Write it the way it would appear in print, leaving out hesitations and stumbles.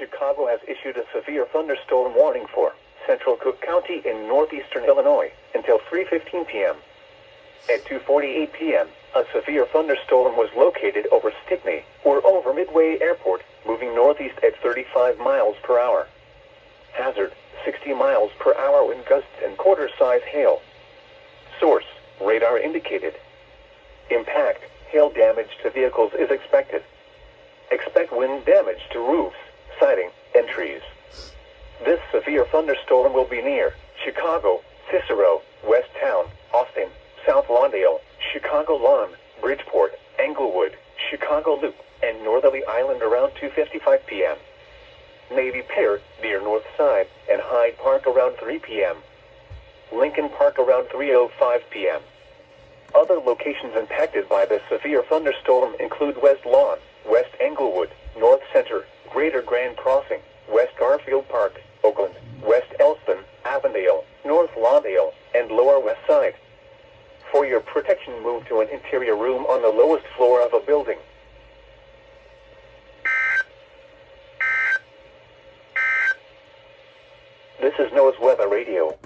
Chicago has issued a severe thunderstorm warning for central Cook County in northeastern Illinois until 3:15 p.m. At 2:48 p.m., a severe thunderstorm was located over Stickney, or over Midway Airport, moving northeast at 35 miles per hour. Hazard, 60 miles per hour wind gusts and quarter-size hail. Source, radar indicated. Impact, hail damage to vehicles is expected. Expect wind damage to roofs, siding, and trees. This severe thunderstorm will be near Chicago, Cicero, West Town, Austin, South Lawndale, Chicago Lawn, Bridgeport, Englewood, Chicago Loop, and Northerly Island around 2:55 p.m. Navy Pier, near North Side, and Hyde Park around 3 p.m. Lincoln Park around 3:05 p.m. Other locations impacted by this severe thunderstorm include West Lawn, West Englewood, North Center, Greater Grand Crossing, West Garfield Park, Oakland, West Elston, Avondale, North Lawndale, and Lower West Side. For your protection, move to an interior room on the lowest floor of a building. This is Noah's Weather Radio.